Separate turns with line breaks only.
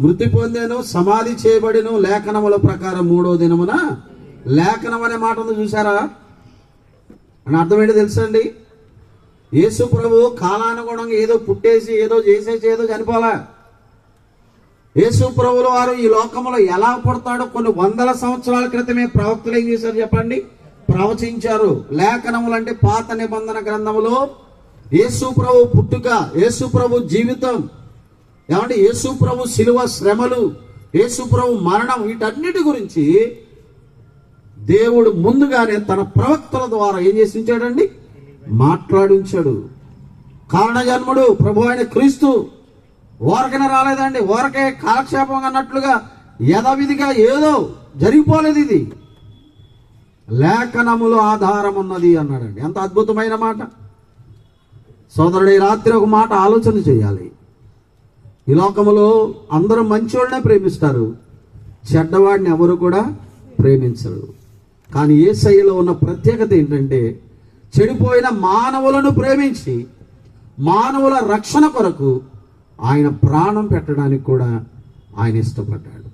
మృతి పొందేను, సమాధి చేయబడిను, లేఖనముల ప్రకారం 3వ దినమున. లేఖనం అనే మాట ఉంది చూసారా? అని అర్థం ఏంటో తెలుసండి? యేసు ప్రభు కాలానుగుణంగా ఏదో పుట్టేసి ఏదో చేసేసి ఏదో చనిపోలా. యేసు ప్రభుల వారు ఈ లోకంలో ఎలా పుడతాడో కొన్ని వందల సంవత్సరాల క్రితమే ప్రవక్తలు ఏం చేశారు చెప్పండి? ప్రవచించారు. లేఖనములు అంటే పాత నిబంధన గ్రంథములో యేసు ప్రభు పుట్టుక, యేసు ప్రభు జీవితం, ఏమంటే యేసు ప్రభు శిలువ శ్రమలు, యేసు ప్రభు మరణం, వీటన్నిటి గురించి దేవుడు ముందుగానే తన ప్రవక్తల ద్వారా ఏం చేసి ఉంచాడండి? మాట్లాడించాడు. కారణ జన్ముడు ప్రభు అయిన క్రీస్తు ఊరకనే రాలేదండి, ఊరకే కాలక్షేపం అన్నట్లుగా యథావిధిగా ఏదో జరిగిపోలేదు. ఇది లేఖనములో ఆధారం ఉన్నది అన్నాడండి. ఎంత అద్భుతమైన మాట సోదరుడు. ఈ రాత్రి ఒక మాట ఆలోచన చేయాలి. ఈ లోకములో అందరూ మంచివాళ్ళనే ప్రేమిస్తారు, చెడ్డవాడిని ఎవరు కూడా ప్రేమించరు. కానీ యేసయ్యలో ఉన్న ప్రత్యేకత ఏంటంటే చెడిపోయిన మానవులను ప్రేమించి మానవుల రక్షణ కొరకు ఆయన ప్రాణం పెట్టడానికి కూడా ఆయన ఇష్టపడ్డాడు.